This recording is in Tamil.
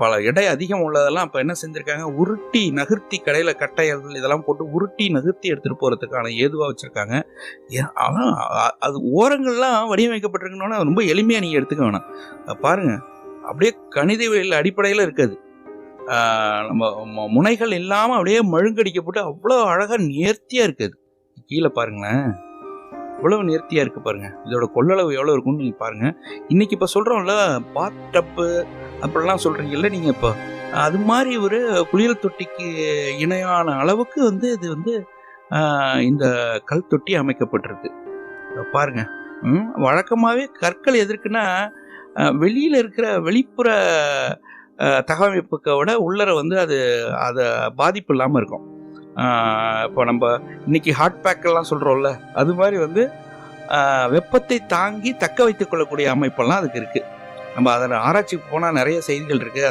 பல எடை அதிகம் உள்ளதெல்லாம் இப்போ என்ன செஞ்சுருக்காங்க, உருட்டி நகர்த்தி கடையில் கட்டைகள் இதெல்லாம் போட்டு உருட்டி நகர்த்தி எடுத்துகிட்டு போகிறதுக்கான ஏதுவாக வச்சுருக்காங்க. ஆனால் அது ஓரங்கள்லாம் வடிவமைக்கப்பட்டிருக்கணும்னா ரொம்ப எளிமையாக நீங்கள் எடுத்துக்க வேணாம். பாருங்கள், அப்படியே கணிதவியல் அடிப்படையில் இருக்காது. நம்ம முனைகள் இல்லாமல் அப்படியே மழுங்கடிக்கப்பட்டு அவ்வளோ அழகாக நேர்த்தியாக இருக்குது. கீழே பாருங்களேன், இவ்வளவு நேர்த்தியாக இருக்குது பாருங்கள். இதோட கொள்ளளவு எவ்வளோ இருக்குன்னு நீங்கள் பாருங்கள். இன்றைக்கி இப்போ சொல்கிறோம்ல பாத் டப்பு அப்படிலாம் சொல்கிறீங்கல்ல, நீங்கள் இப்போ அது மாதிரி ஒரு குளியல் தொட்டிக்கு இணையான அளவுக்கு இது இந்த கல் தொட்டி அமைக்கப்பட்டிருக்கு பாருங்கள். வழக்கமாகவே கற்கள் எதற்குன்னா வெளியில் இருக்கிற வெளிப்புற தகவமைப்புக்க விட உள்ளர அதை பாதிப்பு இல்லாமல் இருக்கும். இப்போ நம்ம இன்னைக்கு ஹாட் பேக்கெல்லாம் சொல்கிறோம்ல, அது மாதிரி வெப்பத்தை தாங்கி தக்க வைத்துக் கொள்ளக்கூடிய அமைப்பெல்லாம் அதுக்கு இருக்குது. நம்ம அதில் ஆராய்ச்சிக்கு போனால் நிறைய செய்திகள் இருக்குது.